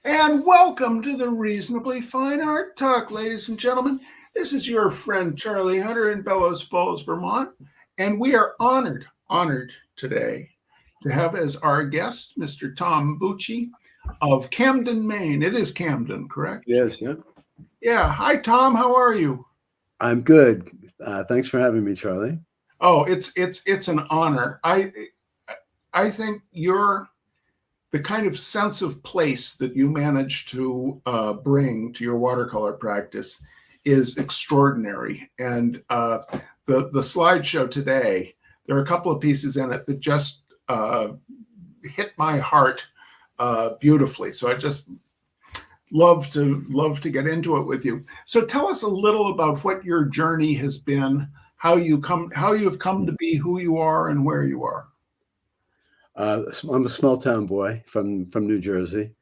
And welcome to the Reasonably Fine Art Talk, ladies and gentlemen. This is your friend Charlie Hunter in Bellows Falls, Vermont, and we are honored today to have as our guest Mr. Tom Bucci of Camden, Maine. It is Camden, correct? Yes, yeah. Yeah. Hi, Tom. How are you? I'm good. Thanks for having me, Charlie. Oh, it's an honor. I think the kind of sense of place that you manage to bring to your watercolor practice is extraordinary. And the slideshow today, there are a couple of pieces in it that just hit my heart beautifully. So I just love to get into it with you. So tell us a little about what your journey has been, how you've come to be who you are and where you are. I'm a small town boy from New Jersey,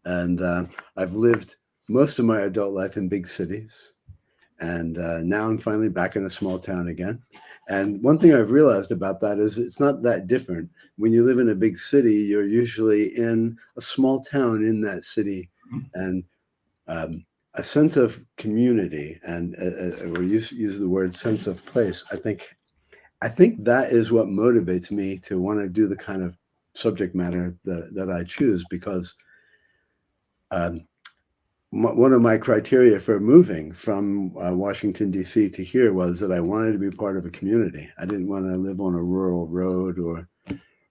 and I've lived most of my adult life in big cities. And now I'm finally back in a small town again. And one thing I've realized about that is it's not that different. When you live in a big city, you're usually in a small town in that city, and a sense of community, and or use the word sense of place. I think that is what motivates me to want to do the kind of subject matter that I choose, because one of my criteria for moving from Washington, D.C. to here was that I wanted to be part of a community. I didn't want to live on a rural road, or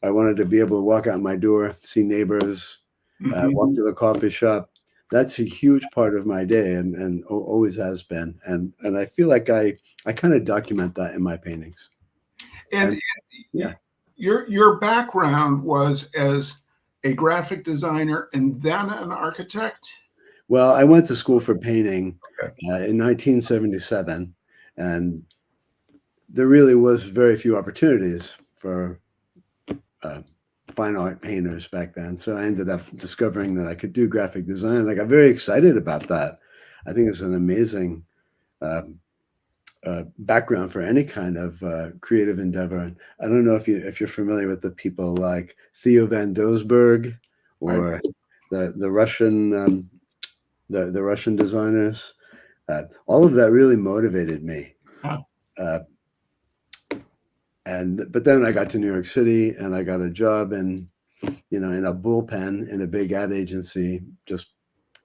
I wanted to be able to walk out my door, see neighbors, walk to the coffee shop. That's a huge part of my day, and always has been. And I feel like I kind of document that in my paintings. And yeah, your background was as a graphic designer and then an architect? Well, I went to school for painting in 1977, and there really was very few opportunities for fine art painters back then. So I ended up discovering that I could do graphic design, and I got very excited about that. I think it's an amazing background for any kind of creative endeavor. And I don't know if you're familiar with the people like Theo van Doesburg, or the Russian the Russian designers. All of that really motivated me. But then I got to New York City, and I got a job in a bullpen in a big ad agency, just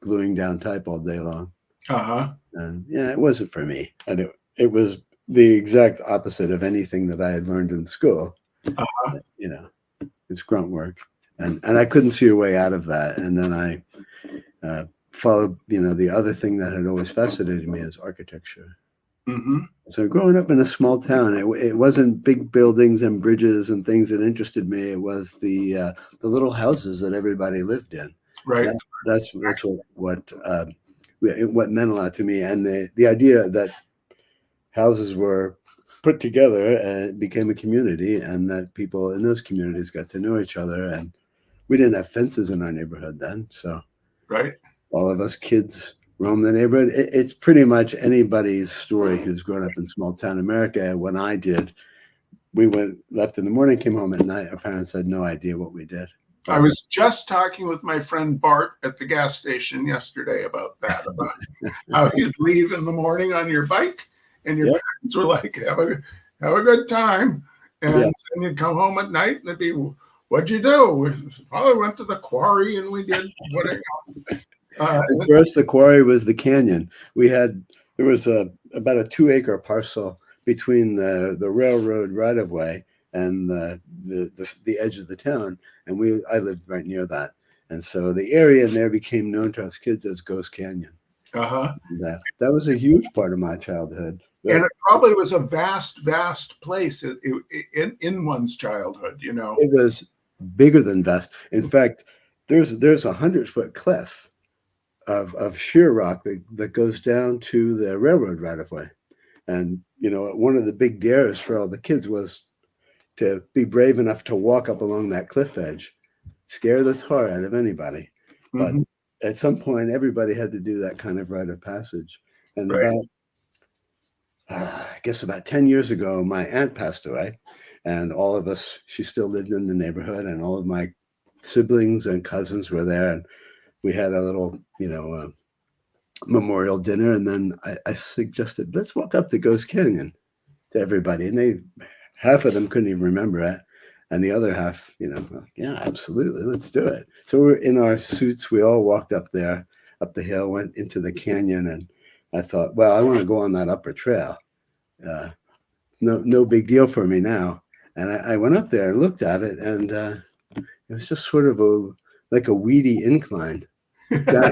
gluing down type all day long. And yeah, it wasn't for me. And it was the exact opposite of anything that I had learned in school. It's grunt work. And I couldn't see a way out of that. And then I followed, the other thing that had always fascinated me is architecture. So growing up in a small town, it wasn't big buildings and bridges and things that interested me. It was the little houses that everybody lived in. Right. That's what meant a lot to me, and the idea that houses were put together and became a community, and that people in those communities got to know each other. And we didn't have fences in our neighborhood then, so all of us kids roam the neighborhood. It's pretty much anybody's story who's grown up in small town America. When I did, we left in the morning, came home at night. Our parents had no idea what we did. I was just talking with my friend Bart at the gas station yesterday about that, about how you'd leave in the morning on your bike, and your parents were like, have a good time. And then you'd come home at night, and it'd be, what'd you do? We went to the quarry, and we did whatever. For us, the quarry was the canyon. There was about a 2-acre parcel between the railroad right of way and the edge of the town, and I lived right near that, and so the area in there became known to us kids as Ghost Canyon. That was a huge part of my childhood, and it probably was a vast place in one's childhood. It was bigger than vast. In fact, there's a 100-foot cliff of sheer rock that goes down to the railroad right of way. And, one of the big dares for all the kids was to be brave enough to walk up along that cliff edge, scare the tar out of anybody. But at some point, everybody had to do that kind of rite of passage. And about 10 years ago, my aunt passed away, and all of us, she still lived in the neighborhood, and all of my siblings and cousins were there. And we had a little, memorial dinner, and then I suggested, let's walk up to Ghost Canyon to everybody, and half of them couldn't even remember it, and the other half, yeah, absolutely, let's do it. So we're in our suits. We all walked up there, up the hill, went into the canyon, and I thought, well, I want to go on that upper trail. No big deal for me now. And I went up there and looked at it, and it was just sort of like a weedy incline, down,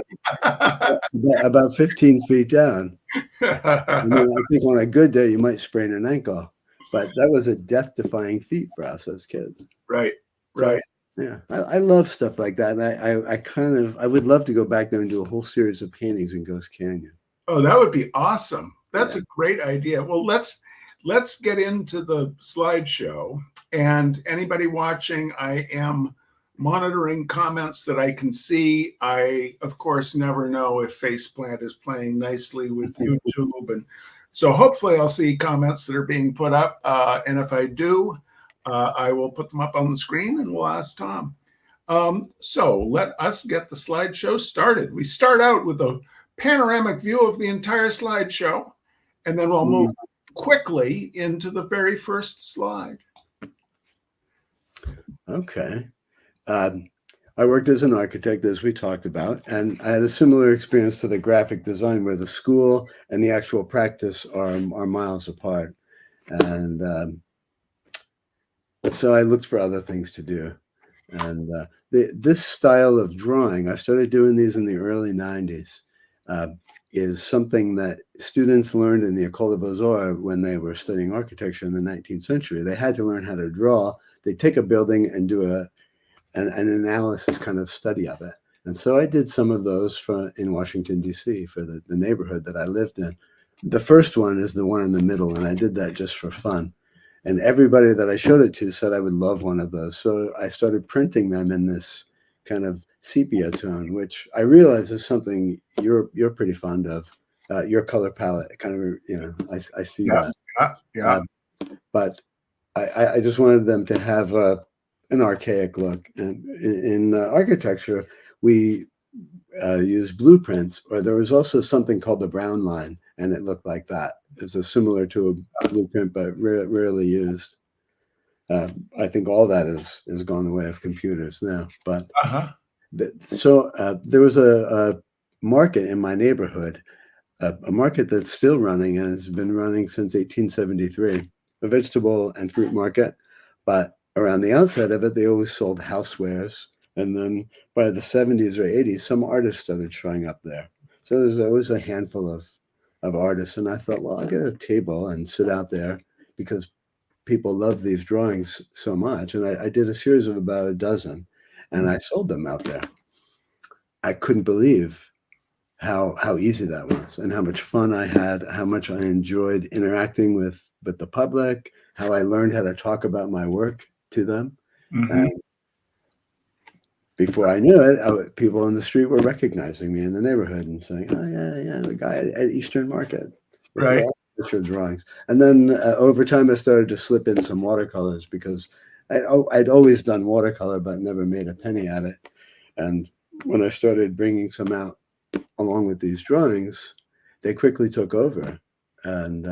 about 15 feet down. I think on a good day you might sprain an ankle, but that was a death-defying feat for us as kids. Right. So, yeah, I love stuff like that, and I would love to go back there and do a whole series of paintings in Ghost Canyon. Oh, that would be awesome. That's a great idea. Well, let's get into the slideshow. And anybody watching, I am monitoring comments that I can see. I, of course, never know if Faceplant is playing nicely with YouTube. And so hopefully I'll see comments that are being put up. And if I do, I will put them up on the screen and we'll ask Tom. So let us get the slideshow started. We start out with a panoramic view of the entire slideshow, and then we'll move quickly into the very first slide. Okay. I worked as an architect, as we talked about, and I had a similar experience to the graphic design where the school and the actual practice are miles apart. And so I looked for other things to do. And this style of drawing, I started doing these in the early 90s, is something that students learned in the École des Beaux-Arts when they were studying architecture in the 19th century. They had to learn how to draw. They'd take a building and do an analysis kind of study of it. And so I did some of those in Washington, D.C. for the neighborhood that I lived in. The first one is the one in the middle, and I did that just for fun. And everybody that I showed it to said I would love one of those. So I started printing them in this kind of sepia tone, which I realize is something you're pretty fond of. Your color palette, kind of, I see that. Yeah. But I just wanted them to have an archaic look. And in architecture, we use blueprints, or there was also something called the brown line, and it looked like that. It's similar to a blueprint, but rarely used. I think all that is gone the way of computers now. But so there was a market in my neighborhood, a market that's still running, and it's been running since 1873, a vegetable and fruit market. But around the outside of it, they always sold housewares. And then by the 70s or 80s, some artists started showing up there. So there's always a handful of artists. And I thought, well, I'll get a table and sit out there because people love these drawings so much. And I did a series of about a dozen, and I sold them out there. I couldn't believe how easy that was and how much fun I had, how much I enjoyed interacting with the public, how I learned how to talk about my work to them. And before I knew it, people on the street were recognizing me in the neighborhood and saying, oh, yeah, the guy at Eastern Market with right. architecture drawings. And then over time, I started to slip in some watercolors because I'd always done watercolor, but never made a penny at it. And when I started bringing some out along with these drawings, they quickly took over. And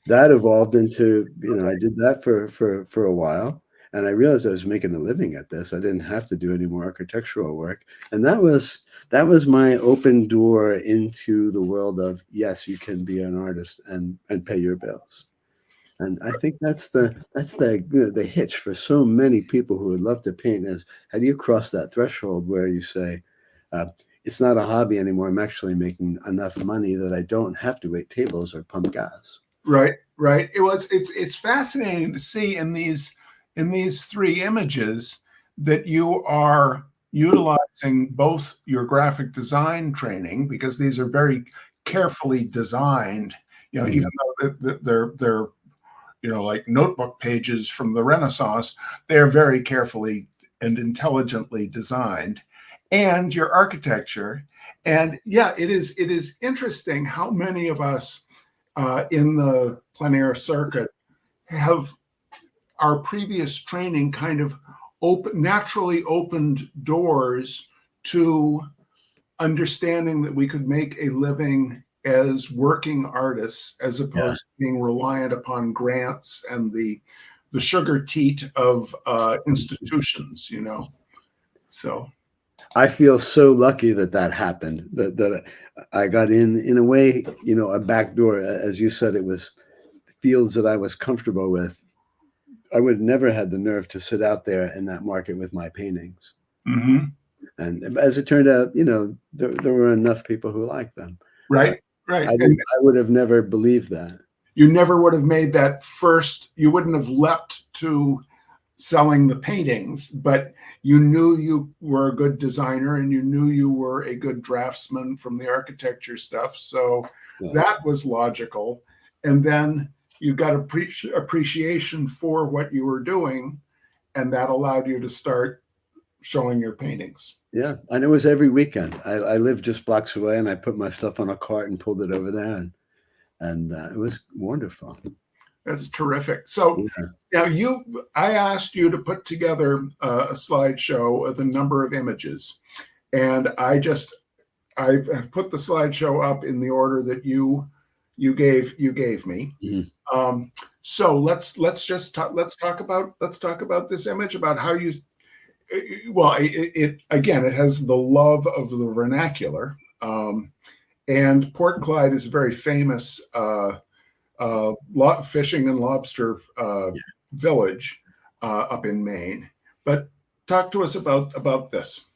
that evolved into, I did that for a while. And I realized I was making a living at this. I didn't have to do any more architectural work. And that was my open door into the world of, yes, you can be an artist and pay your bills. And I think that's the hitch for so many people who would love to paint is, how do you cross that threshold where you say, it's not a hobby anymore. I'm actually making enough money that I don't have to wait tables or pump gas. Right. It's fascinating to see in these three images that you are utilizing both your graphic design training, because these are very carefully designed, even though they're like notebook pages from the Renaissance, they're very carefully and intelligently designed, and your architecture. And yeah, it is interesting how many of us in the plein air circuit have our previous training kind of naturally opened doors to understanding that we could make a living as working artists as opposed to being reliant upon grants and the sugar teat of institutions, you know. So I feel so lucky that that happened, that I got in a way, you know, a back door. As you said, it was fields that I was comfortable with. I would never had the nerve to sit out there in that market with my paintings. mm-hmm. And as it turned out, you know, there were enough people who liked them. Right, right. I would have never believed that. You never would have made that first, you wouldn't have leapt to selling the paintings, but you knew you were a good designer and you knew you were a good draftsman from the architecture stuff. So that was logical. And then you got appreciation for what you were doing, and that allowed you to start showing your paintings. Yeah, and it was every weekend. I lived just blocks away, and I put my stuff on a cart and pulled it over there, and it was wonderful. That's terrific. So now I asked you to put together a slideshow of the number of images, and I've put the slideshow up in the order that you gave me. Mm-hmm. So let's talk about this image, about how you. Well, it again, it has the love of the vernacular, and Port Clyde is a very famous fishing and lobster village up in Maine. But talk to us about this.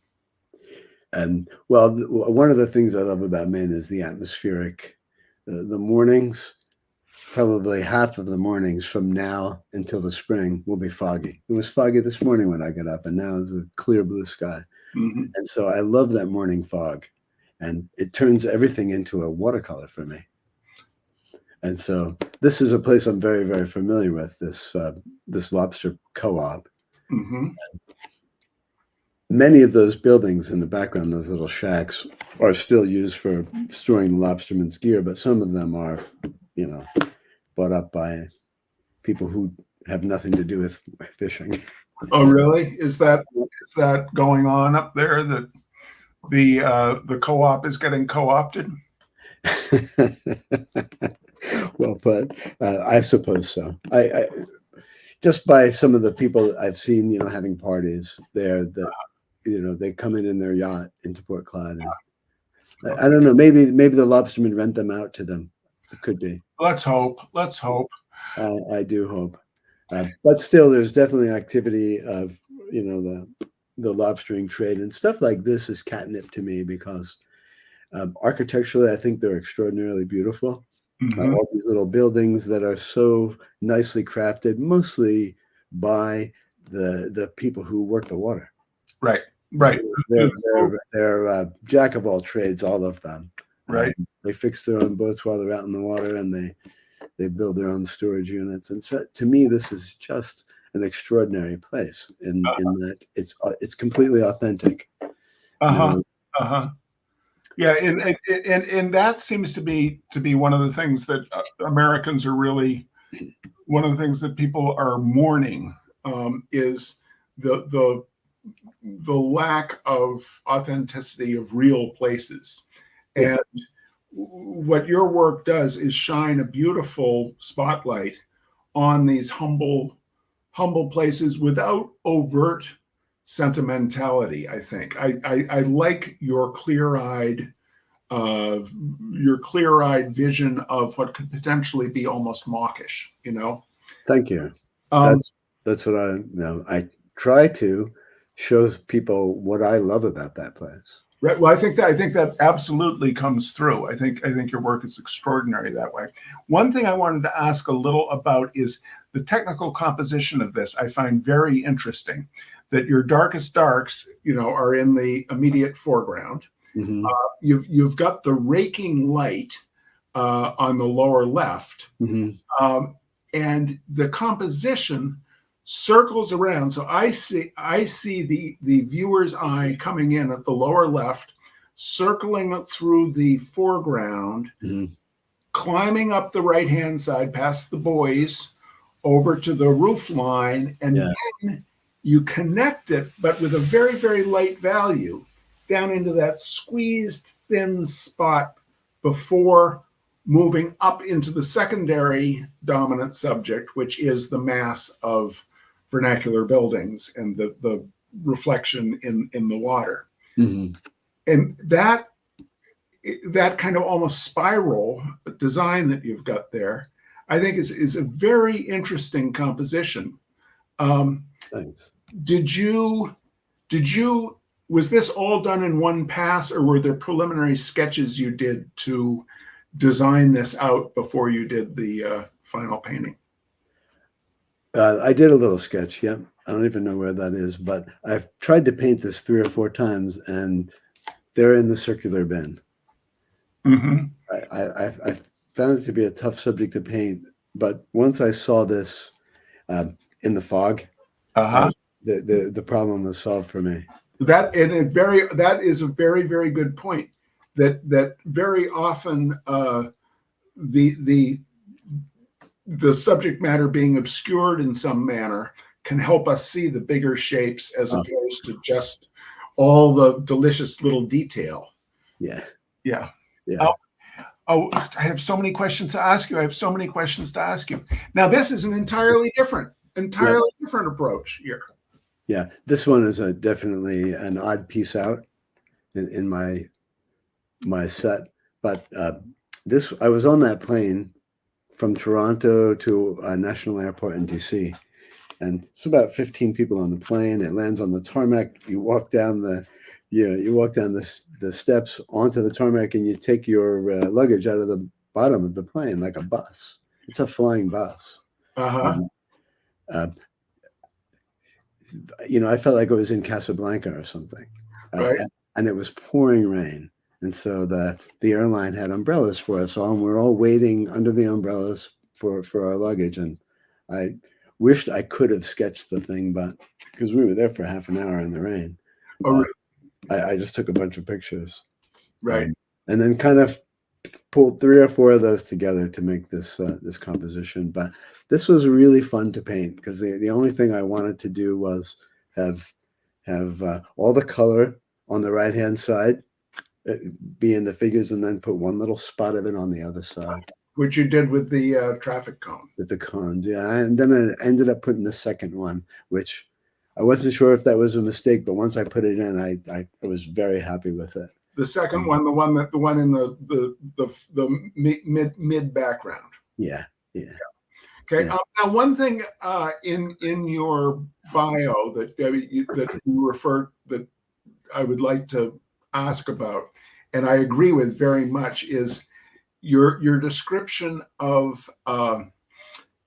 And well, one of the things I love about Maine is the atmospheric. The mornings, probably half of the mornings from now until the spring will be foggy. It was foggy this morning when I got up, and now it's a clear blue sky. Mm-hmm. And so I love that morning fog, and it turns everything into a watercolor for me. And so this is a place I'm very, very familiar with, this lobster co-op. Mm-hmm. Many of those buildings in the background, those little shacks, are still used for storing the lobstermen's gear, but some of them are, you know, bought up by people who have nothing to do with fishing. Oh, really? Is that going on up there, that the co-op is getting co-opted? Well put. I suppose so. I just by some of the people I've seen, you know, having parties there, that, you know, they come in their yacht into Port Clyde. And I don't know. Maybe the lobstermen rent them out to them. It could be. Let's hope. I do hope. But still, there's definitely activity of, you know, the lobstering trade, and stuff like this is catnip to me because architecturally, I think they're extraordinarily beautiful. Mm-hmm. All these little buildings that are so nicely crafted, mostly by the people who work the water. Right. They're jack of all trades, all of them. Right. They fix their own boats while they're out in the water, and they build their own storage units. And so, to me, this is just an extraordinary place in that it's completely authentic. Yeah, and that seems to be one of the things that Americans are really, one of the things that people are mourning, is the lack of authenticity of real places. And what your work does is shine a beautiful spotlight on these humble places without overt sentimentality. I think I like your clear-eyed vision of what could potentially be almost mawkish, you know. Thank you. That's what I try to show people what I love about that place. Right. Well, I think that absolutely comes through. I think your work is extraordinary that way. One thing I wanted to ask a little about is the technical composition of this. I find very interesting that your darkest darks, you know, are in the immediate foreground. Mm-hmm. You've got the raking light on the lower left, mm-hmm. And the composition circles around. So I see the viewer's eye coming in at the lower left, circling through the foreground, mm-hmm. climbing up the right-hand side past the buoys over to the roof line, and then you connect it, but with a very, very light value. down into that squeezed thin spot before moving up into the secondary dominant subject, which is the mass of vernacular buildings and the reflection in the water. Mm-hmm. And that kind of almost spiral design that you've got there, I think is a very interesting composition. Thanks. Was this all done in one pass, or were there preliminary sketches you did to design this out before you did the final painting? I did a little sketch. Yeah. I don't even know where that is, but I've tried to paint this 3 or 4 times, and they're in the circular bin. Mm-hmm. I found it to be a tough subject to paint, but once I saw this in the fog, the problem was solved for me. That is a very, very good point. That very often the subject matter being obscured in some manner can help us see the bigger shapes as opposed to just all the delicious little detail. Yeah. Yeah. Yeah. I have so many questions to ask you. Now, this is an entirely different approach here. Yeah. This one is definitely an odd piece out in my set. But I was on that plane from Toronto to a national airport in DC. And it's about 15 people on the plane. It lands on the tarmac. You walk down the steps onto the tarmac, and you take your luggage out of the bottom of the plane like a bus. It's a flying bus. Uh-huh. I felt like I was in Casablanca or something. Right. And it was pouring rain. And so the airline had umbrellas for us all, and we're all waiting under the umbrellas for our luggage. And I wished I could have sketched the thing, but because we were there for half an hour in the rain. Oh, I just took a bunch of pictures. Right. And then kind of pulled 3 or 4 of those together to make this composition. But this was really fun to paint, because the only thing I wanted to do was have all the color on the right-hand side be in the figures, and then put one little spot of it on the other side. Which you did with the traffic cone. With the cones, yeah. And then I ended up putting the second one, which I wasn't sure if that was a mistake, but once I put it in, I was very happy with it. The second one, the one in the mid background. Yeah. Okay. Yeah. Now, one thing in your bio that you refer that I would like to ask about, and I agree with very much, is your description of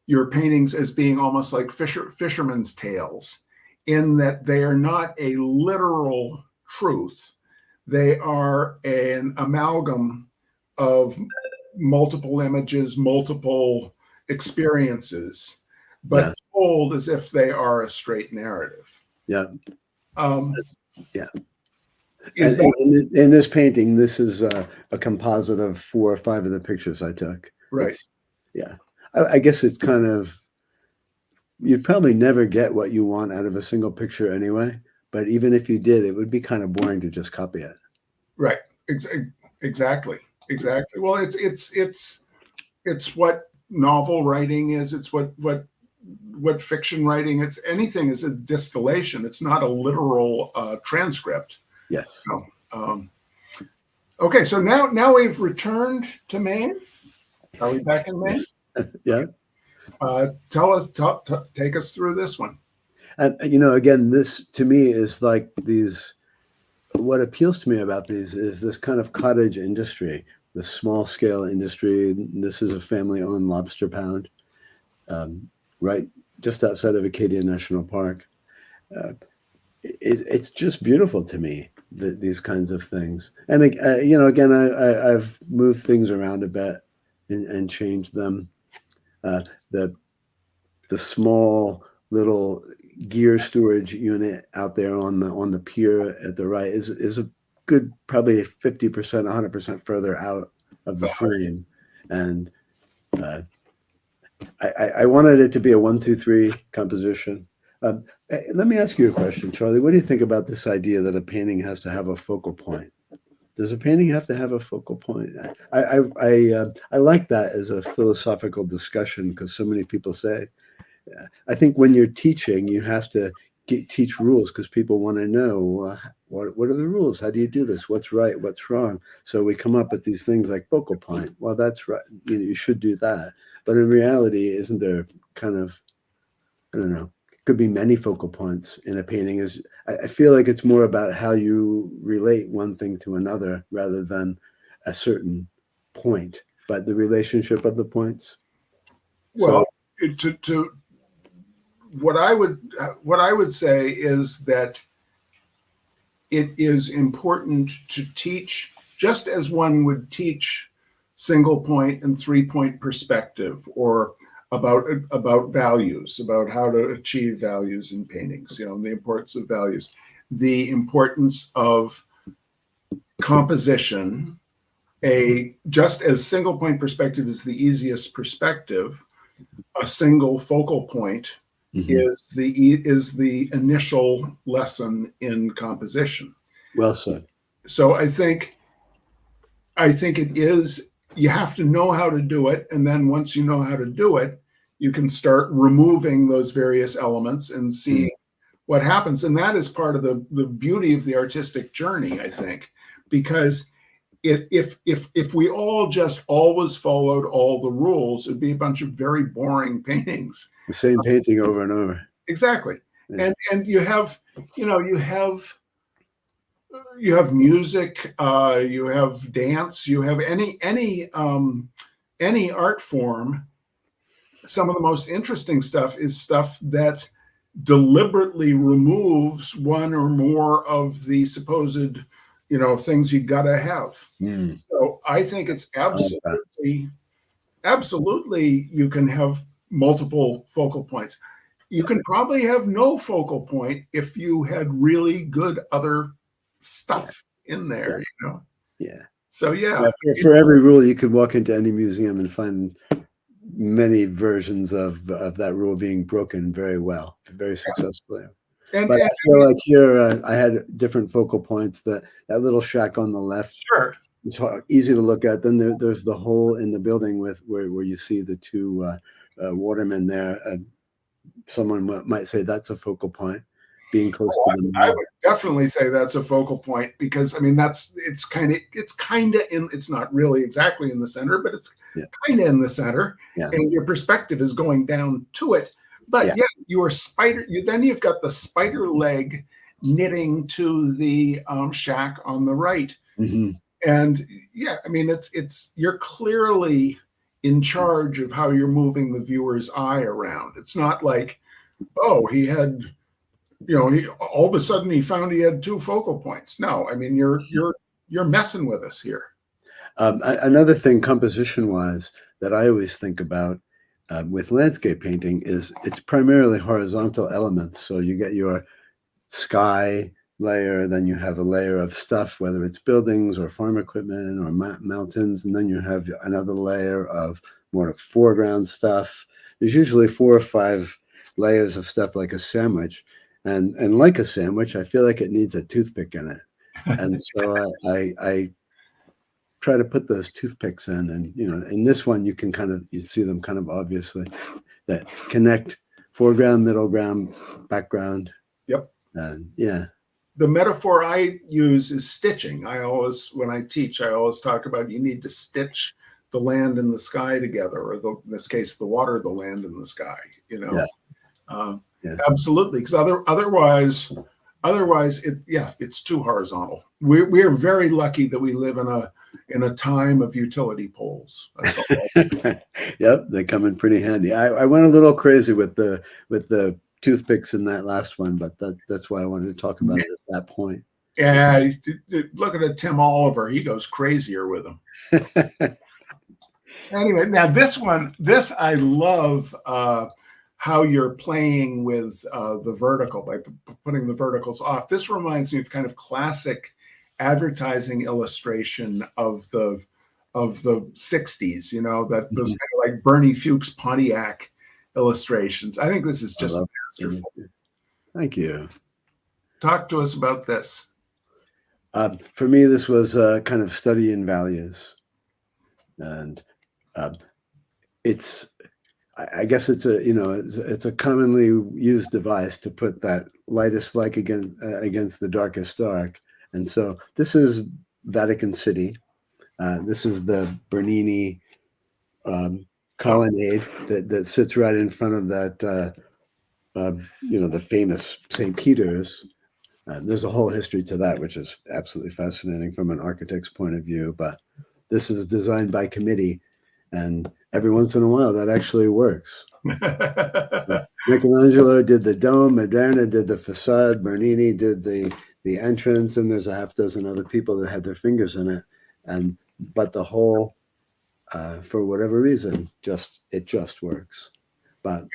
your paintings as being almost like fisherman's tales, in that they are not a literal truth. They are an amalgam of multiple images, multiple experiences, but told as if they are a straight narrative. Yeah. Yeah. In this painting, this is a composite of 4 or 5 of the pictures I took. Right. I guess it's kind of, you'd probably never get what you want out of a single picture anyway. But even if you did, it would be kind of boring to just copy it. Right. Exactly. Well, it's what novel writing is. It's what fiction writing. It's anything is a distillation. It's not a literal transcript. Yes. Okay. So now we've returned to Maine. Are we back in Maine? Yeah. Take us through this one. And again, this to me is like these. What appeals to me about these is this kind of cottage industry, the small scale industry. This is a family-owned lobster pound, right just outside of Acadia National Park. It's just beautiful to me, these kinds of things. And again, I've moved things around a bit and changed them. The small little gear storage unit out there on the pier at the right is a good, probably 50%, 100% further out of the frame. And I wanted it to be a 1, 2, 3 composition. Let me ask you a question, Charlie. What do you think about this idea that a painting has to have a focal point? Does a painting have to have a focal point? I like that as a philosophical discussion because so many people say, I think when you're teaching, you have to teach rules because people want to know what are the rules? How do you do this? What's right? What's wrong? So we come up with these things like focal point. Well, that's right. You should do that. But in reality, isn't there kind of, I don't know, could be many focal points in a painting. Is I feel like it's more about how you relate one thing to another rather than a certain point, but the relationship of the points. Well, to what I would say is that it is important to teach, just as one would teach single point and 3-point perspective, or about values, about how to achieve values in paintings, the importance of values, the importance of composition. Just as single point perspective is the easiest perspective, a single focal point is the initial lesson in composition. Well said. So I think it is, you have to know how to do it, and then once you know how to do it, you can start removing those various elements and seeing what happens. And that is part of the beauty of the artistic journey, I think, because if we all just always followed all the rules, it'd be a bunch of very boring paintings. The same painting over and over. Exactly. Yeah. And you have music, you have dance, you have any art form. Some of the most interesting stuff is stuff that deliberately removes one or more of the supposed things you gotta have. So I think it's absolutely you can have multiple focal points. You can probably have no focal point if you had really good other stuff in there, Yeah. So for every rule, you could walk into any museum and find many versions of that rule being broken very well, very successfully. But I feel like here I had different focal points. That little shack on the left, sure, it's easy to look at. Then there's the hole in the building where you see the two watermen there. Someone might say that's a focal point, being close to the I would definitely say that's a focal point, because it's kind of it's not really exactly in the center, but it's kind of in the center, and your perspective is going down to it. But then you've got the spider leg knitting to the shack on the right. And it's you're clearly in charge of how you're moving the viewer's eye around. It's not like, oh, he had, he all of a sudden he found he had 2 focal points. No, you're messing with us here. Another thing, composition-wise, that I always think about with landscape painting is it's primarily horizontal elements. So you get your sky layer, then you have a layer of stuff, whether it's buildings or farm equipment or mountains, and then you have another layer of more foreground stuff. There's usually 4 or 5 layers of stuff, like a sandwich. And like a sandwich, I feel like it needs a toothpick in it. And so I try to put those toothpicks in, and in this one you see them kind of obviously, that connect foreground, middle ground, background. Yep. And the metaphor I use is stitching. When I teach, I always talk about you need to stitch the land and the sky together, or in this case, the water, the land, and the sky. Absolutely, because otherwise it's too horizontal. We are very lucky that we live in a time of utility poles. That's all. Yep, they come in pretty handy. I went a little crazy with the toothpicks in that last one, but that's why I wanted to talk about it at that point. Yeah, look at Tim Oliver. He goes crazier with them. Anyway, now this I love how you're playing with the vertical, by putting the verticals off. This reminds me of kind of classic advertising illustration of the 60s, that was kind of like Bernie Fuchs Pontiac illustrations. I think this is just masterful. Thank you. Talk to us about this. For me, this was a kind of study in values, and it's. I guess it's it's a commonly used device to put that lightest light against the darkest dark, and so this is Vatican City. This is the Bernini colonnade that sits right in front of that, the famous St. Peter's. There's a whole history to that, which is absolutely fascinating from an architect's point of view. But this is designed by committee, and every once in a while that actually works. Michelangelo did the dome, Moderna did the facade, Bernini did the entrance, and there's a half dozen other people that had their fingers in it. But the whole, for whatever reason, it just works. But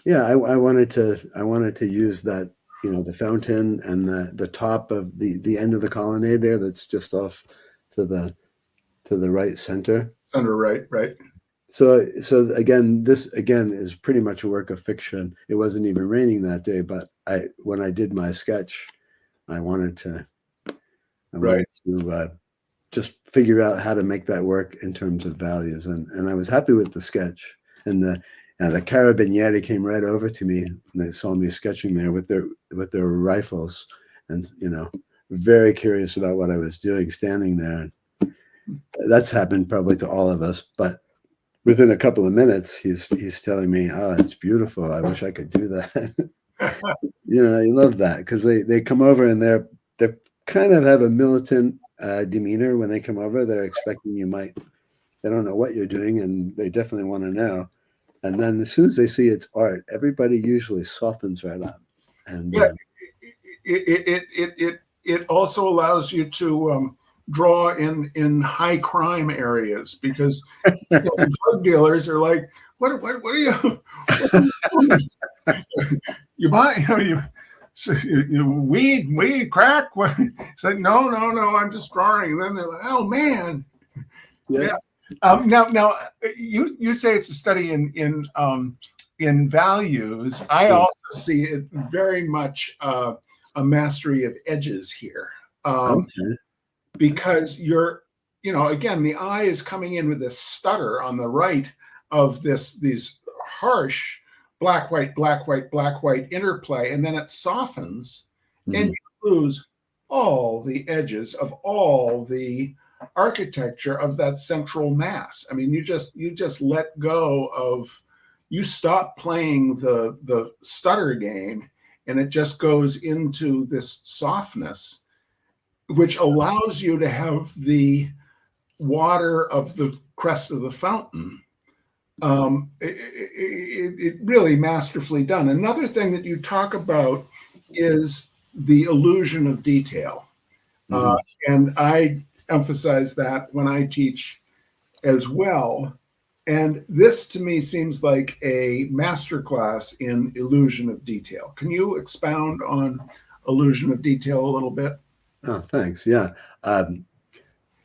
yeah, I wanted to use that, the fountain and the top of the end of the colonnade there that's just off to the right center. Center right. So again, this is pretty much a work of fiction. It wasn't even raining that day, but when I did my sketch, I wanted to just figure out how to make that work in terms of values, and I was happy with the sketch. And the carabinieri came right over to me, and they saw me sketching there with their rifles, and very curious about what I was doing, standing there. That's happened probably to all of us, but within a couple of minutes, he's telling me, "Oh, it's beautiful. I wish I could do that." You love that, because they come over and they kind of have a militant demeanor when they come over. They're expecting they don't know what you're doing, and they definitely want to know. And then as soon as they see it's art, everybody usually softens right up. And yeah, it also allows you to draw in high crime areas, because drug dealers are like, what are you? You buy weed, crack? What? It's like, no, I'm just drawing. And then they're like, oh man, yeah. Now you say it's a study in values. I also see it very much a mastery of edges here, because again, the eye is coming in with this stutter on the right of these harsh black white interplay, and then it softens, and you lose all the edges of all the architecture of that central mass. I mean, you just let go of, you stop playing the stutter game, and it just goes into this softness, which allows you to have the water of the crest of the fountain. It really masterfully done. Another thing that you talk about is the illusion of detail. And I emphasize that when I teach as well. And this to me seems like a masterclass in illusion of detail. Can you expound on illusion of detail a little bit? Oh, thanks. Yeah.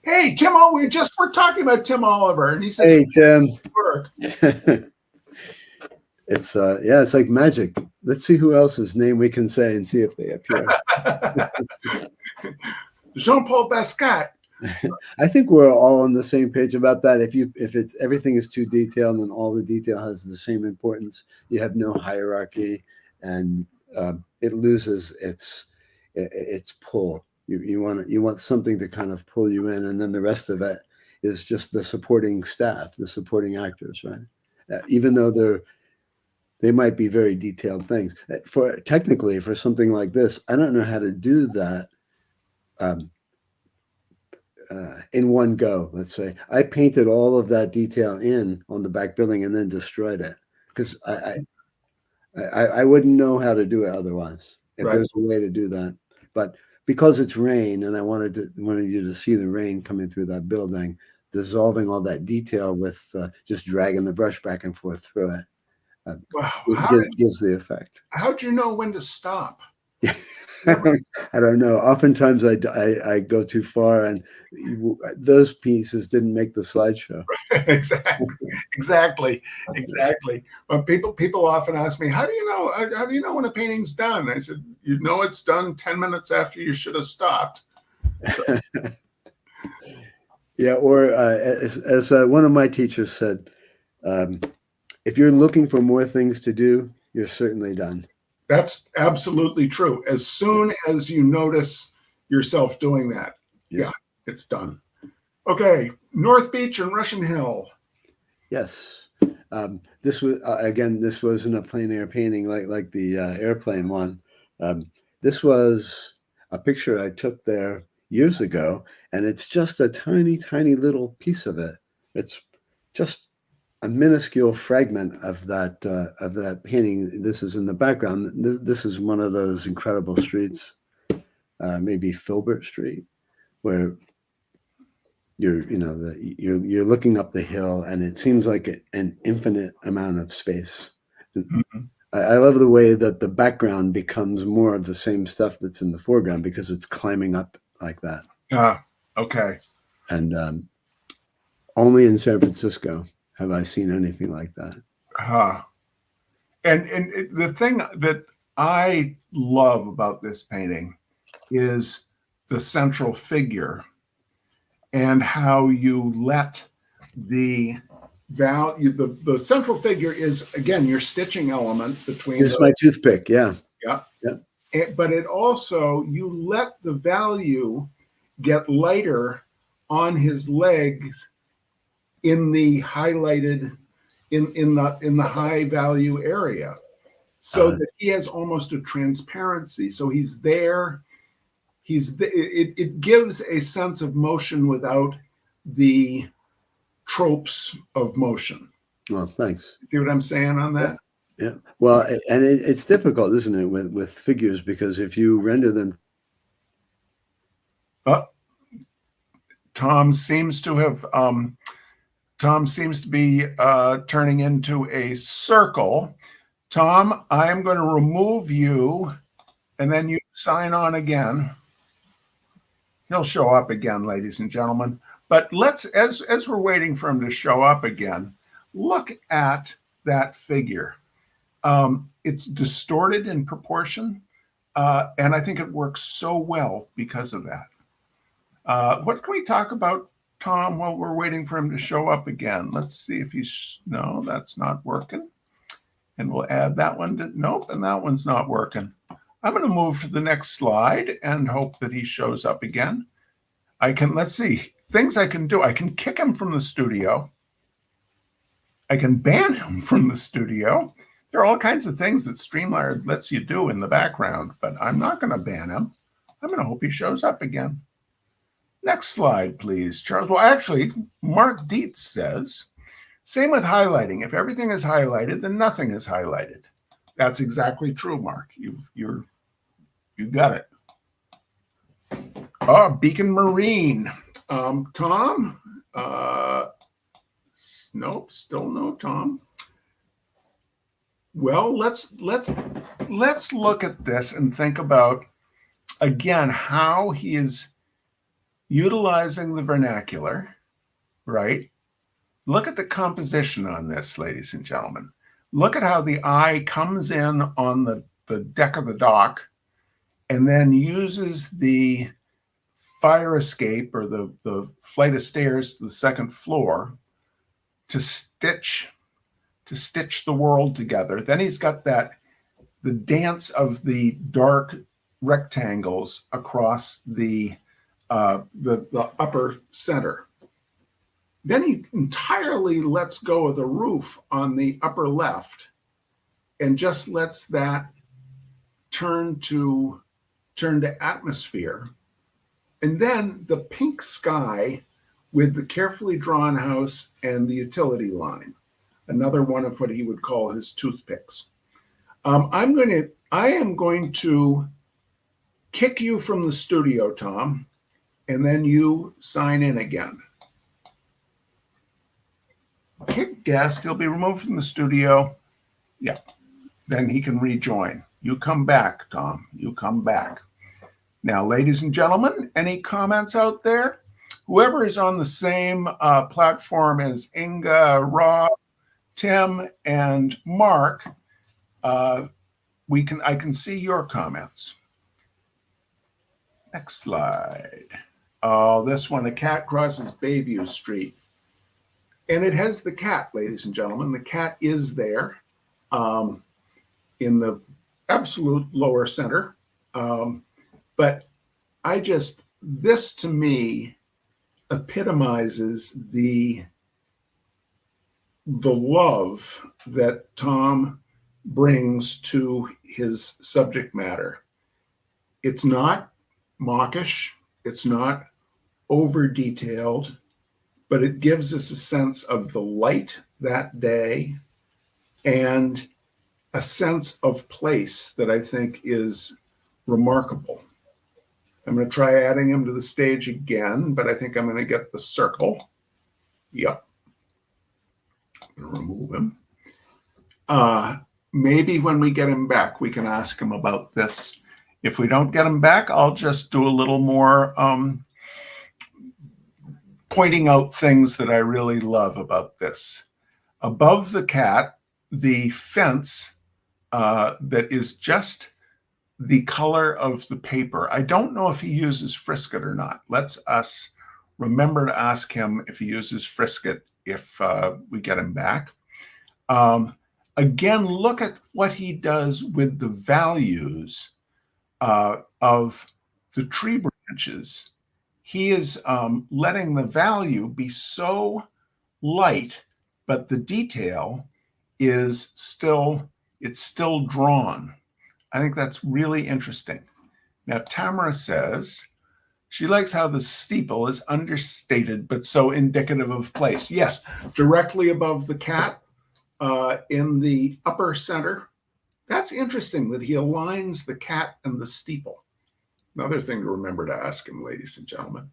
Hey, Tim, we're talking about Tim Oliver, and he says, "Hey, Tim." Work. It's like magic. Let's see who else's name we can say and see if they appear. Jean-Paul Basquiat. I think we're all on the same page about that. If everything is too detailed and all the detail has the same importance, you have no hierarchy, and it loses its pull. You want something to kind of pull you in, and then the rest of it is just the supporting staff, the supporting actors, right? Even though they might be very detailed things. Technically, for something like this, I don't know how to do that in one go. Let's say I painted all of that detail on the back building and then destroyed it, because I wouldn't know how to do it otherwise. If there's a way to do that, but because it's rain, and I wanted you to see the rain coming through that building, dissolving all that detail with just dragging the brush back and forth through it. Wow. It gives the effect. How'd you know when to stop? I don't know. Oftentimes I go too far, and those pieces didn't make the slideshow. Exactly. But people often ask me, how do you know? How do you know when a painting's done? I said, you know it's done 10 minutes after you should have stopped. So. Yeah, or as one of my teachers said, if you're looking for more things to do, you're certainly done. That's absolutely true. As soon as you notice yourself doing that, yeah, it's done. Okay, North Beach and Russian Hill. Yes. This was again. This wasn't a plein air painting like the airplane one. This was a picture I took there years ago, and it's just a tiny, tiny little piece of it. It's just a minuscule fragment of that painting. This is in the background. This is one of those incredible streets, maybe Filbert Street, where you're looking up the hill, and it seems like an infinite amount of space. Mm-hmm. I love the way that the background becomes more of the same stuff that's in the foreground because it's climbing up like that. Okay. And only in San Francisco have I seen anything like that. And the thing that I love about this painting is the central figure and how you let the value, the central figure is, again, your stitching element between. Here's my toothpick. Yeah. But it also, you let the value get lighter on his legs in the highlighted, in the high value area, so that he has almost a transparency. So he's there. It gives a sense of motion without the tropes of motion. Well, thanks. See what I'm saying on that? Yeah. Well, and it's difficult, isn't it, with figures, because if you render them. Tom seems to be turning into a circle. Tom, I am going to remove you, and then you sign on again. He'll show up again, ladies and gentlemen. But let's, as we're waiting for him to show up again, look at that figure. It's distorted in proportion, and I think it works so well because of that. What can we talk about, Tom, while we're waiting for him to show up again? Let's see if he's, no, that's not working. And we'll add that one to, nope, and that one's not working. I'm going to move to the next slide and hope that he shows up again. Let's see, things I can do. I can kick him from the studio. I can ban him from the studio. There are all kinds of things that StreamYard lets you do in the background, but I'm not going to ban him. I'm going to hope he shows up again. Next slide, please, Charles. Well, actually, Mark Dietz says, same with highlighting. If everything is highlighted, then nothing is highlighted. That's exactly true, Mark. You got it. Oh, Beacon Marine. Tom? Nope, still no Tom. Well, let's look at this and think about, again, how he is utilizing the vernacular, right? Look at the composition on this, ladies and gentlemen. Look at how the eye comes in on the deck of the dock and then uses the fire escape or the flight of stairs to the second floor to stitch the world together. Then he's got the dance of the dark rectangles across the upper center. Then he entirely lets go of the roof on the upper left and just lets that turn to atmosphere. And then the pink sky with the carefully drawn house and the utility line, another one of what he would call his toothpicks. I am going to kick you from the studio, Tom, and then you sign in again. Kick guest, he'll be removed from the studio. Yeah, then he can rejoin. You come back, Tom. You come back. Now, ladies and gentlemen, any comments out there? Whoever is on the same platform as Inga, Rob, Tim, and Mark, I can see your comments. Next slide. Oh, this one, a cat crosses Bayview Street. And it has the cat, ladies and gentlemen. The cat is there in the absolute lower center. But this to me epitomizes the love that Tom brings to his subject matter. It's not mawkish, it's not over detailed, but it gives us a sense of the light that day and a sense of place that I think is remarkable. I'm going to try adding him to the stage again, but I think I'm going to get the circle. Yep. I'm going to remove him. Maybe when we get him back, we can ask him about this. If we don't get him back, I'll just do a little more pointing out things that I really love about this. Above the cat, the fence that is just the color of the paper. I don't know if he uses Frisket or not. Let's us remember to ask him if he uses Frisket if we get him back. Again, look at what he does with the values of the tree branches. He is letting the value be so light, but the detail is still drawn. I think that's really interesting. Now, Tamara says she likes how the steeple is understated, but so indicative of place. Yes, directly above the cat in the upper center. That's interesting that he aligns the cat and the steeple. Another thing to remember to ask him, ladies and gentlemen.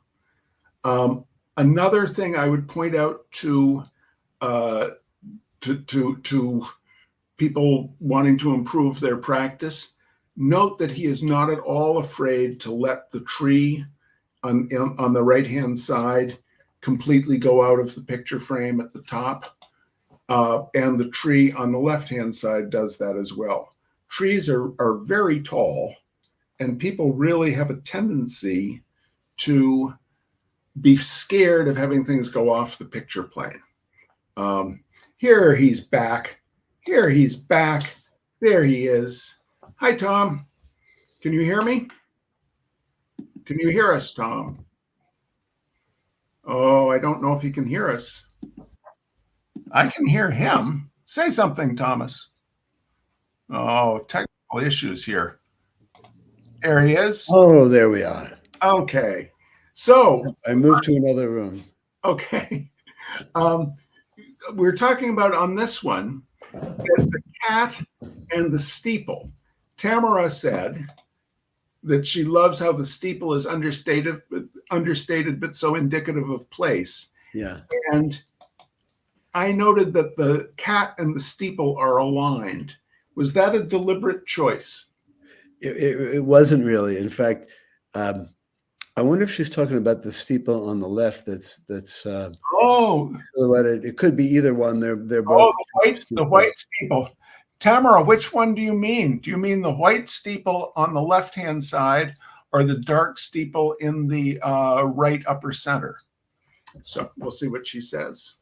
Another thing I would point out to people wanting to improve their practice, note that he is not at all afraid to let the tree on the right-hand side completely go out of the picture frame at the top. And the tree on the left-hand side does that as well. Trees are very tall, and people really have a tendency to be scared of having things go off the picture plane. Here he's back. Here he's back. There he is. Hi, Tom. Can you hear me? Can you hear us, Tom? Oh, I don't know if he can hear us. I can hear him. Say something, Thomas. Oh, technical issues here. There he is. Oh, there we are. Okay. So I moved to another room. Okay. We're talking about on this one, the cat and the steeple. Tamara said that she loves how the steeple is understated, but so indicative of place. Yeah. And I noted that the cat and the steeple are aligned. Was that a deliberate choice? It wasn't really. In fact, I wonder if she's talking about the steeple on the left. That's silhouetted. It could be either one. They're both. Oh, the white steeple. Tamara, which one do you mean? Do you mean the white steeple on the left-hand side or the dark steeple in the right upper center? So we'll see what she says.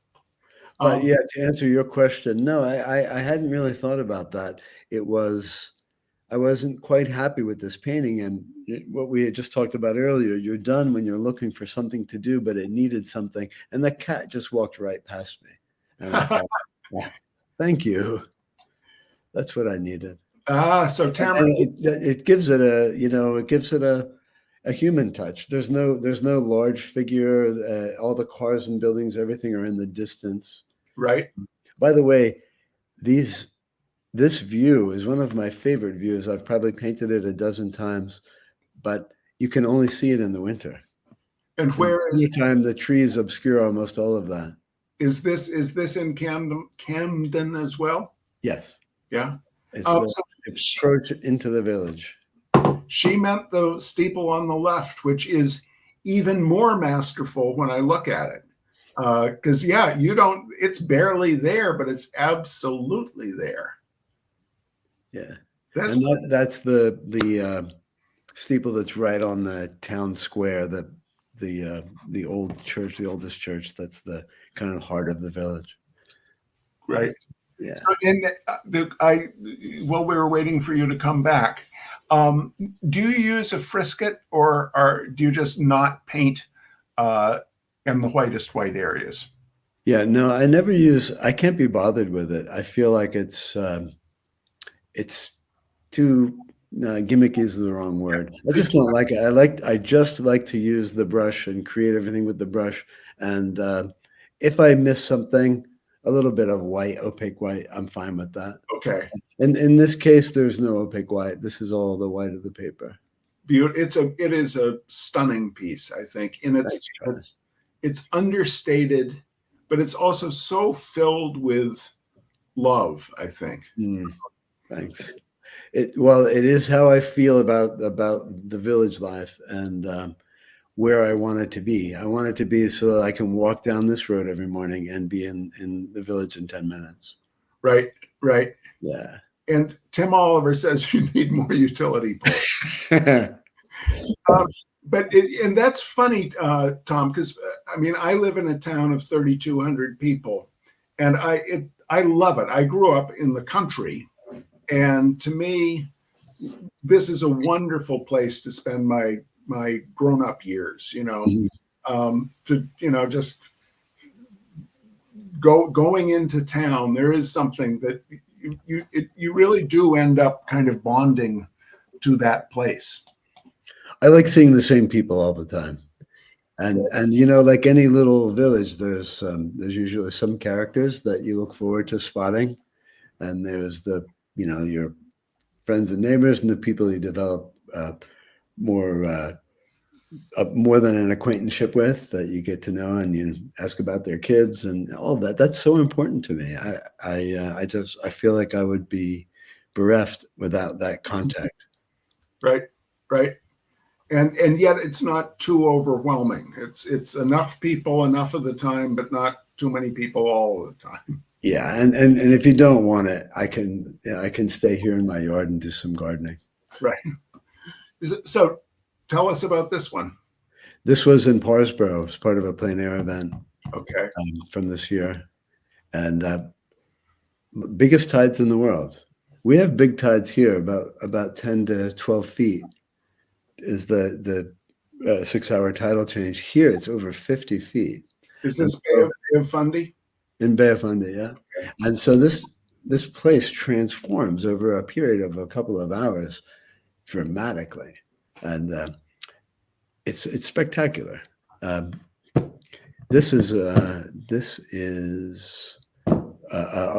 But yeah, to answer your question, no, I hadn't really thought about that. I wasn't quite happy with this painting, and what we had just talked about earlier, you're done when you're looking for something to do, but it needed something, and the cat just walked right past me, and I thought, thank you. That's what I needed. So Tamara, it gives it a human touch. There's no large figure. All the cars and buildings, everything are in the distance. Right. By the way, this view is one of my favorite views. I've probably painted it a dozen times, but you can only see it in the winter. And where is time the trees obscure almost all of that. Is this in Camden as well? Yes. Yeah. It's the So she, approach into the village. she meant the steeple on the left, which is even more masterful when I look at it. Because yeah, you don't. It's barely there, but it's absolutely there. Yeah, That's and that's the steeple that's right on the town square. The old church, the oldest church. That's the kind of heart of the village. right. Yeah. So, and while we were waiting for you to come back, do you use a frisket, or do you just not paint in the whitest white areas? Yeah, no, I never use. I can't be bothered with it. I feel like it's too gimmicky is the wrong word. I just don't like it. I just like to use the brush and create everything with the brush. And if I miss something, a little bit of white, opaque white, I'm fine with that. Okay. And in this case, there's no opaque white. This is all the white of the paper. It is a stunning piece, I think, and it's understated, but it's also so filled with love, I think. Thanks. Well, it is how I feel about the village life and where I want it to be. I want it to be so that I can walk down this road every morning and be in the village in 10 minutes. Right, right. Yeah. And Tim Oliver says you need more utility poles. And that's funny, Tom, because I mean, I live in a town of 3,200 people, and I love it. I grew up in the country, and to me, this is a wonderful place to spend my grown-up years. To just going into town, there is something that you really do end up kind of bonding to that place. I like seeing the same people all the time. And like any little village, there's usually some characters that you look forward to spotting. And there's your friends and neighbors and the people you develop more than an acquaintanceship with, that you get to know and you ask about their kids and all that. That's so important to me. I feel like I would be bereft without that contact. Right, right. And yet it's not too overwhelming. It's enough people enough of the time, but not too many people all of the time. Yeah, and if you don't want it, I can stay here in my yard and do some gardening. Right. So tell us about this one. This was in Parsboro. It's part of a plein air event. Okay. From this year, and biggest tides in the world. We have big tides here, about 10 to 12 feet is the 6-hour tidal change. Here it's over 50 feet. Is this Bay of Fundy? In Bay of Fundy, yeah. Okay. And so this place transforms over a period of a couple of hours dramatically, and it's spectacular. This is a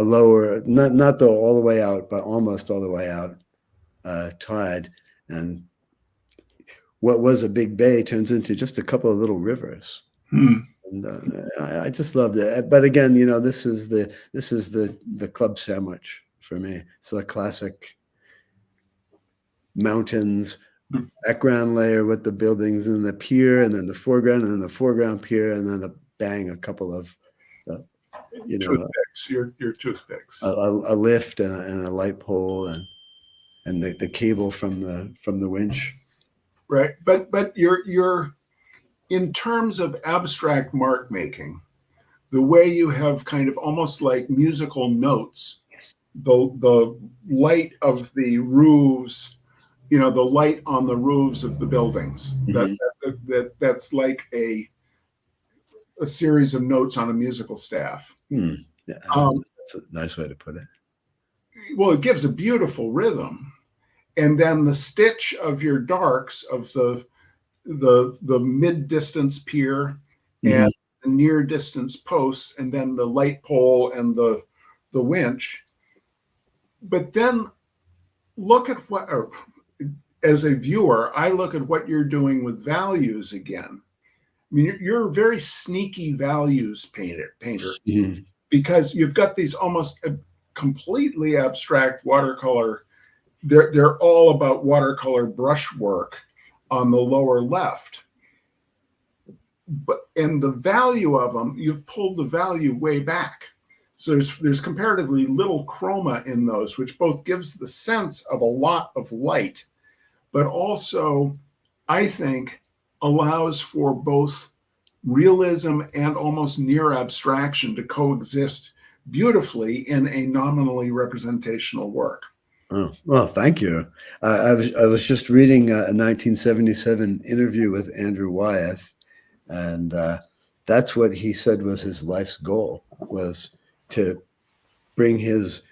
lower, not the all the way out, but almost all the way out tide, and what was a big bay turns into just a couple of little rivers. And I just loved it. But again, this is the club sandwich for me. It's a classic mountains background layer with the buildings and the pier, and then the foreground, and then the foreground pier, and then a couple of toothpicks, your toothpicks, a lift and a light pole and the cable from the winch. Right, but you're in terms of abstract mark making, the way you have kind of almost like musical notes, the light of the roofs, the light on the roofs of the buildings. Mm-hmm. That's like a series of notes on a musical staff. Yeah, that's a nice way to put it. Well, it gives a beautiful rhythm. And then the stitch of your darks of the mid-distance pier and the near-distance posts, and then the light pole and the winch. But then look at as a viewer, I look at what you're doing with values again. I mean, you're a very sneaky values painter, because you've got these almost completely abstract watercolor. They're all about watercolor brushwork on the lower left. But in the value of them, you've pulled the value way back. So there's comparatively little chroma in those, which both gives the sense of a lot of light, but also, I think, allows for both realism and almost near abstraction to coexist beautifully in a nominally representational work. Oh, well, thank you. I was just reading a 1977 interview with Andrew Wyeth, and that's what he said was his life's goal, was to bring his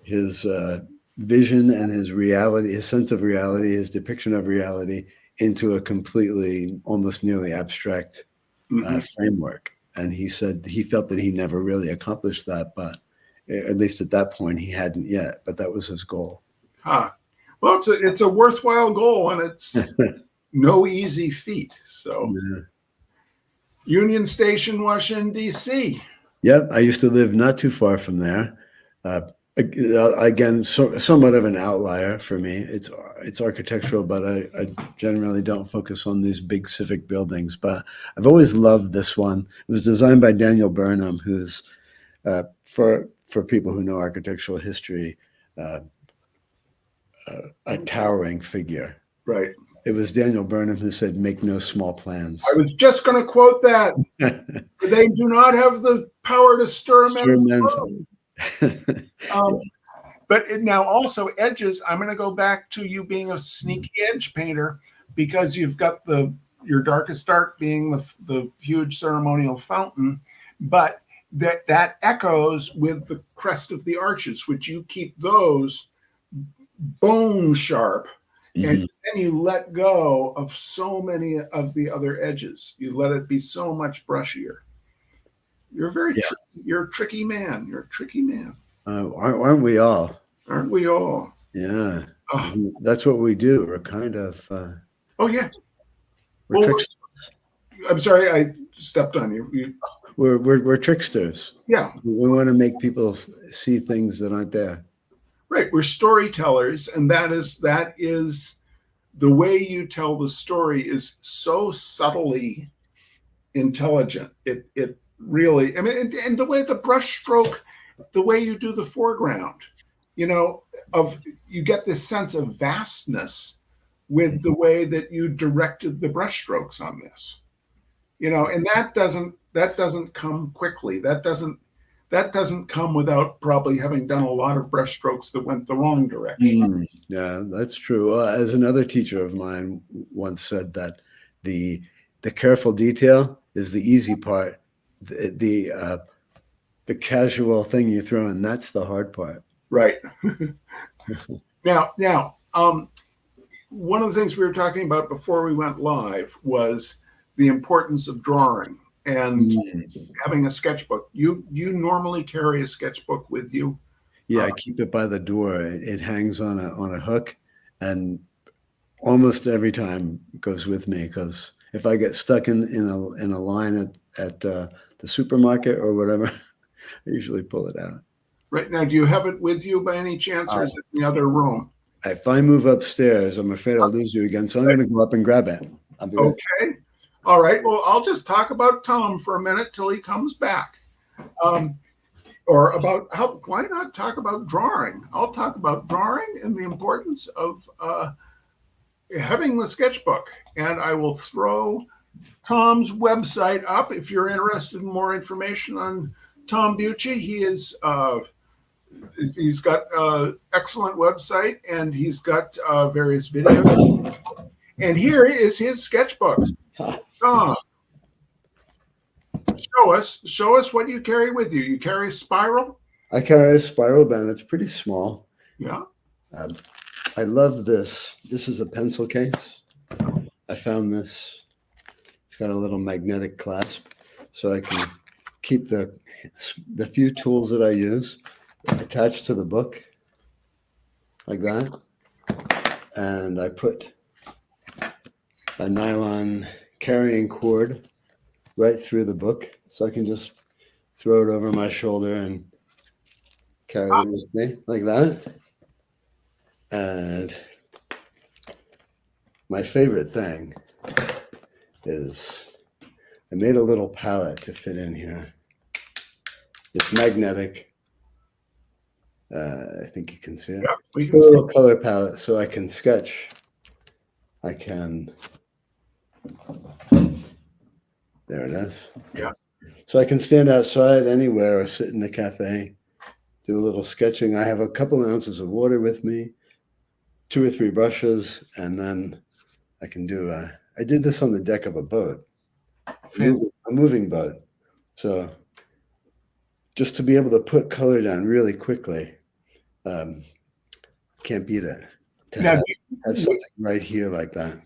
vision and his reality, his sense of reality, his depiction of reality into a completely, almost nearly abstract framework. And he said he felt that he never really accomplished that, but at least at that point he hadn't yet, but that was his goal. Well, it's a worthwhile goal, and it's no easy feat. So yeah. Union Station, Washington, D.C. Yep, I used to live not too far from there. Again, somewhat of an outlier for me. It's architectural, but I generally don't focus on these big civic buildings. But I've always loved this one. It was designed by Daniel Burnham, who's for people who know architectural history, a towering figure. Right. It was Daniel Burnham who said, "Make no small plans." I was just going to quote that. They do not have the power to stir men's But now also edges, I'm going to go back to you being a sneaky edge painter, because you've got your darkest dark being the huge ceremonial fountain, but that echoes with the crest of the arches, which you keep those bone sharp. And then you let go of so many of the other edges. You let it be so much brushier. You're you're a tricky man. You're a tricky man. Aren't we all? Aren't we all? Yeah. That's what we do. We're kind of. Oh yeah. We're tricksters. I'm sorry, I stepped on you. We're tricksters. Yeah. We want to make people see things that aren't there. Right. We're storytellers, and that is the way you tell the story is so subtly intelligent. It really, I mean, and the way the brush stroke, the way you do the foreground, you get this sense of vastness with the way that you directed the brush strokes on this, and that doesn't come quickly. That doesn't come without probably having done a lot of brush strokes that went the wrong direction. Yeah, that's true. As another teacher of mine once said, that the careful detail is the easy part. The casual thing you throw in, that's the hard part. Right. Now, one of the things we were talking about before we went live was the importance of drawing and having a sketchbook. You normally carry a sketchbook with you? Yeah, I keep it by the door. It hangs on a hook, and almost every time goes with me, because if I get stuck in a line at the supermarket or whatever, I usually pull it out. Right. Now, do you have it with you by any chance, or is it in the other room? If I move upstairs, I'm afraid I'll lose you again, so I'm going to go up and grab it. Okay. All right. Well, I'll just talk about Tom for a minute till he comes back. Or about why not talk about drawing? I'll talk about drawing and the importance of having the sketchbook. And I will throw Tom's website up if you're interested in more information on Tom Bucci. He's got an excellent website, and he's got various videos. And here is his sketchbook. Tom, show us what you carry with you. You carry a spiral? I carry a spiral band. It's pretty small. Yeah. I love this. This is a pencil case. I found this. It's got a little magnetic clasp, so I can keep the few tools that I use attached to the book, like that. And I put a nylon carrying cord right through the book, so I can just throw it over my shoulder and carry it with me like that. And my favorite thing is I made a little palette to fit in here. It's magnetic. I think you can see it. Yeah, we A can see. little color palette so I can sketch. I can. There it is. Yeah. So I can stand outside anywhere or sit in the cafe, do a little sketching. I have a couple ounces of water with me, 2 or 3 brushes, and then I can do I did this on the deck of a boat, a moving boat. So just to be able to put color down really quickly, can't beat it. To Now, have something right here like that.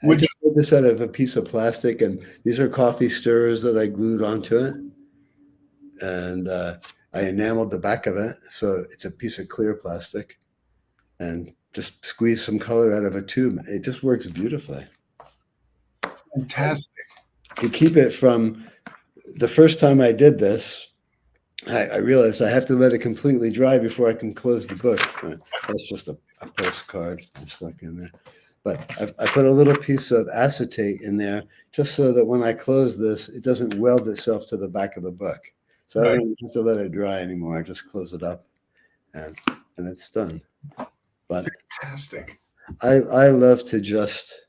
I would just made this out of a piece of plastic, and these are coffee stirrers that I glued onto it. And I enameled the back of it, so it's a piece of clear plastic, and just squeeze some color out of a tube. It just works beautifully. fantastic. To keep it from the first time I did this, I realized I have to let it completely dry before I can close the book. That's just a postcard I stuck in there. But I put a little piece of acetate in there just so that when I close this, it doesn't weld itself to the back of the book. So I don't have to let it dry anymore. I just close it up and it's done. But Fantastic. I love to just,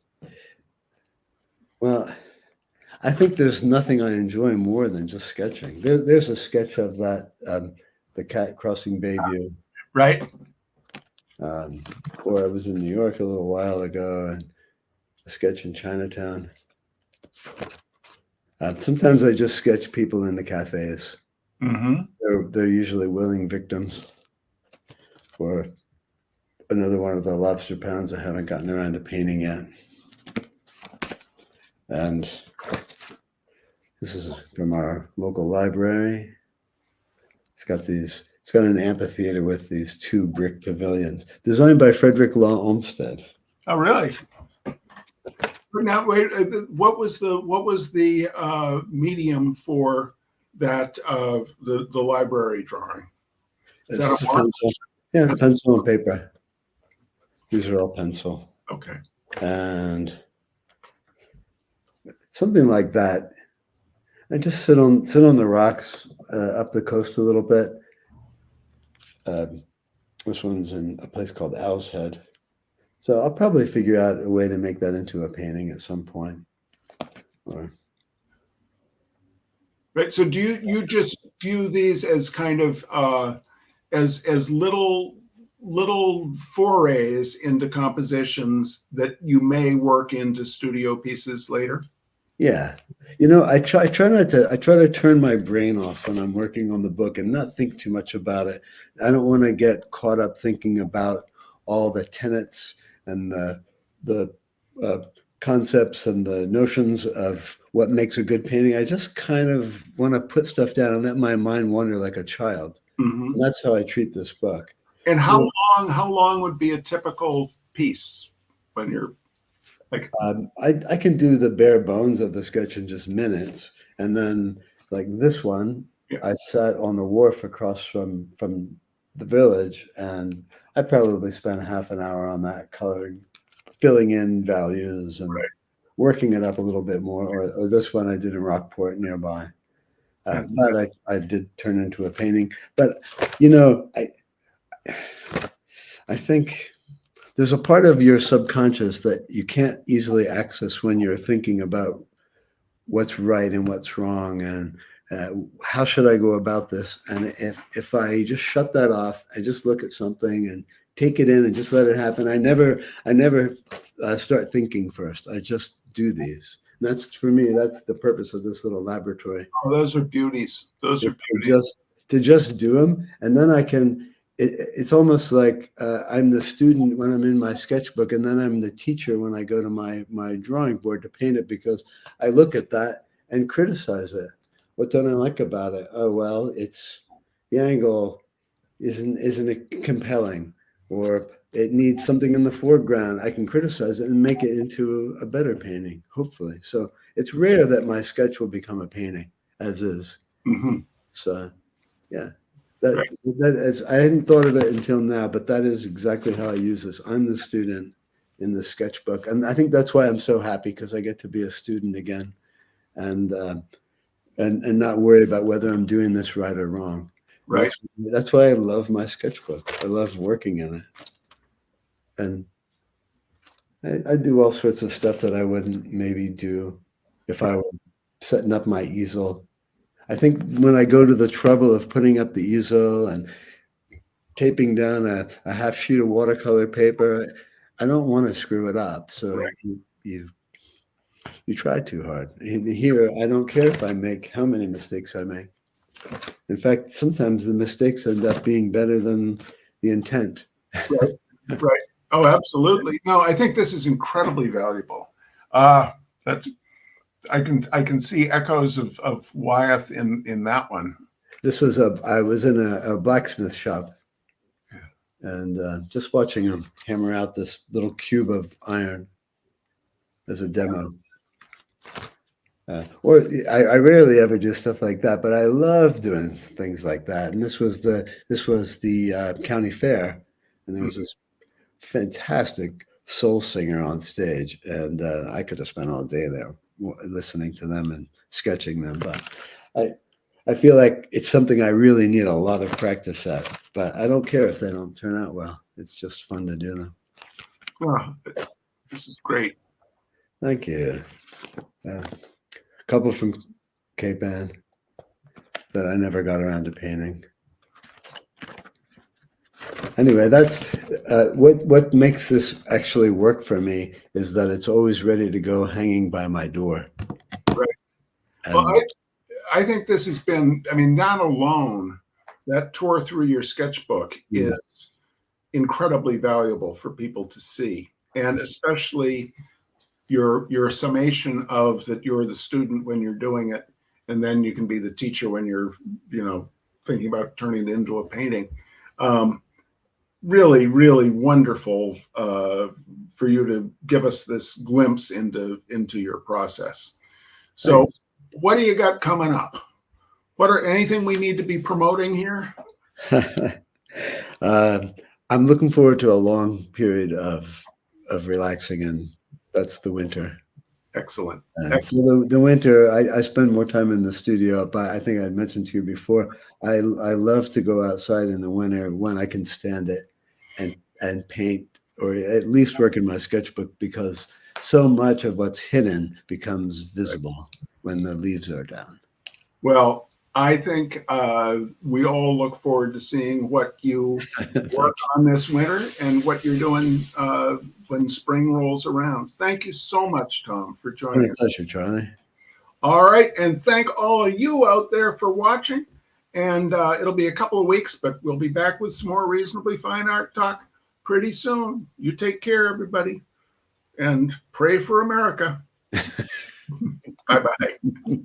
well, I think there's nothing I enjoy more than just sketching. There's a sketch of that, the cat crossing Bayview. Right. Or I was in New York a little while ago, and a sketch in Chinatown. Sometimes I just sketch people in the cafes. Mm-hmm. They're usually willing victims. Or another one of the lobster pounds I haven't gotten around to painting yet. And this is from our local library. It's got an amphitheater with these 2 brick pavilions designed by Frederick Law Olmsted. Oh, really? Now, wait. What was the medium for that? The library drawing. Is that a pencil? Yeah, pencil and paper. These are all pencil. Okay. And something like that. I just sit on the rocks up the coast a little bit. This one's in a place called Owl's Head. So I'll probably figure out a way to make that into a painting at some point. Right. So do you just view these as kind of as little forays into compositions that you may work into studio pieces later? Yeah. I try to turn my brain off when I'm working on the book and not think too much about it. I don't want to get caught up thinking about all the tenets and the concepts and the notions of what makes a good painting. I just kind of want to put stuff down and let my mind wander like a child. Mm-hmm. And that's how I treat this book. And how long would be a typical piece when you're like? I can do the bare bones of the sketch in just minutes, and then like this one, yeah. I sat on the wharf across from the village, and I probably spent half an hour on that, coloring, filling in values, and working it up a little bit more. Or this one I did in Rockport nearby. But I did turn into a painting. But I think there's a part of your subconscious that you can't easily access when you're thinking about what's right and what's wrong and how should I go about this. And if I just shut that off, I just look at something and take it in and just let it happen. I never start thinking first. I just do these. And that's, for me, that's the purpose of this little laboratory. Oh, those are beauties. Those are beauties. To just do them, and then I can. It's almost like I'm the student when I'm in my sketchbook, and then I'm the teacher when I go to my drawing board to paint it, because I look at that and criticize it. What don't I like about it? Oh, well, it's the angle isn't it compelling, or it needs something in the foreground. I can criticize it and make it into a better painting, hopefully. So it's rare that my sketch will become a painting, as is. Mm-hmm. So, yeah. Right. that is, I hadn't thought of it until now, but that is exactly how I use this. I'm the student in the sketchbook, and I think that's why I'm so happy, because I get to be a student again, and not worry about whether I'm doing this right or wrong. Right. That's why I love my sketchbook. I love working in it, and I do all sorts of stuff that I wouldn't maybe do if I were setting up my easel. I think when I go to the trouble of putting up the easel and taping down a half sheet of watercolor paper, I don't want to screw it up. So Right. you try too hard. Here, I don't care if I make how many mistakes I make. In fact, sometimes the mistakes end up being better than the intent. Right. Right. Oh, absolutely. No, I think this is incredibly valuable. That's I can see echoes of Wyeth in that one. I was in a blacksmith shop, and just watching him hammer out this little cube of iron as a demo. Or I rarely ever do stuff like that, but I love doing things like that. And this was the county fair, and there was this fantastic soul singer on stage, and I could have spent all day there listening to them and sketching them. But I feel like it's something I really need a lot of practice at. But I don't care if they don't turn out well. It's just fun to do them. Oh, this is great. Thank you. A couple from Cape Ann that I never got around to painting. Anyway, that's what makes this actually work for me is that it's always ready to go, hanging by my door. Right. And, Well, I think this has been, I mean, not alone, that tour through your sketchbook is incredibly valuable for people to see. And especially your summation of that you're the student when you're doing it, and then you can be the teacher when you're, thinking about turning it into a painting. Really, really wonderful for you to give us this glimpse into your process. So, thanks. what do you got coming up? What are anything we need to be promoting here? I'm looking forward to a long period of relaxing, and that's the winter. Excellent. And Excellent. so the winter, I spend more time in the studio, but I think I mentioned to you before, I love to go outside in the winter when I can stand it and paint, or at least work in my sketchbook, because so much of what's hidden becomes visible when the leaves are down. Well, I think we all look forward to seeing what you work on this winter and what you're doing when spring rolls around. Thank you so much, Tom, for joining us. Pleasure, Charlie. All right. And thank all of you out there for watching. And it'll be a couple of weeks, but we'll be back with some more reasonably fine art talk pretty soon. You take care, everybody, and pray for America. Bye-bye.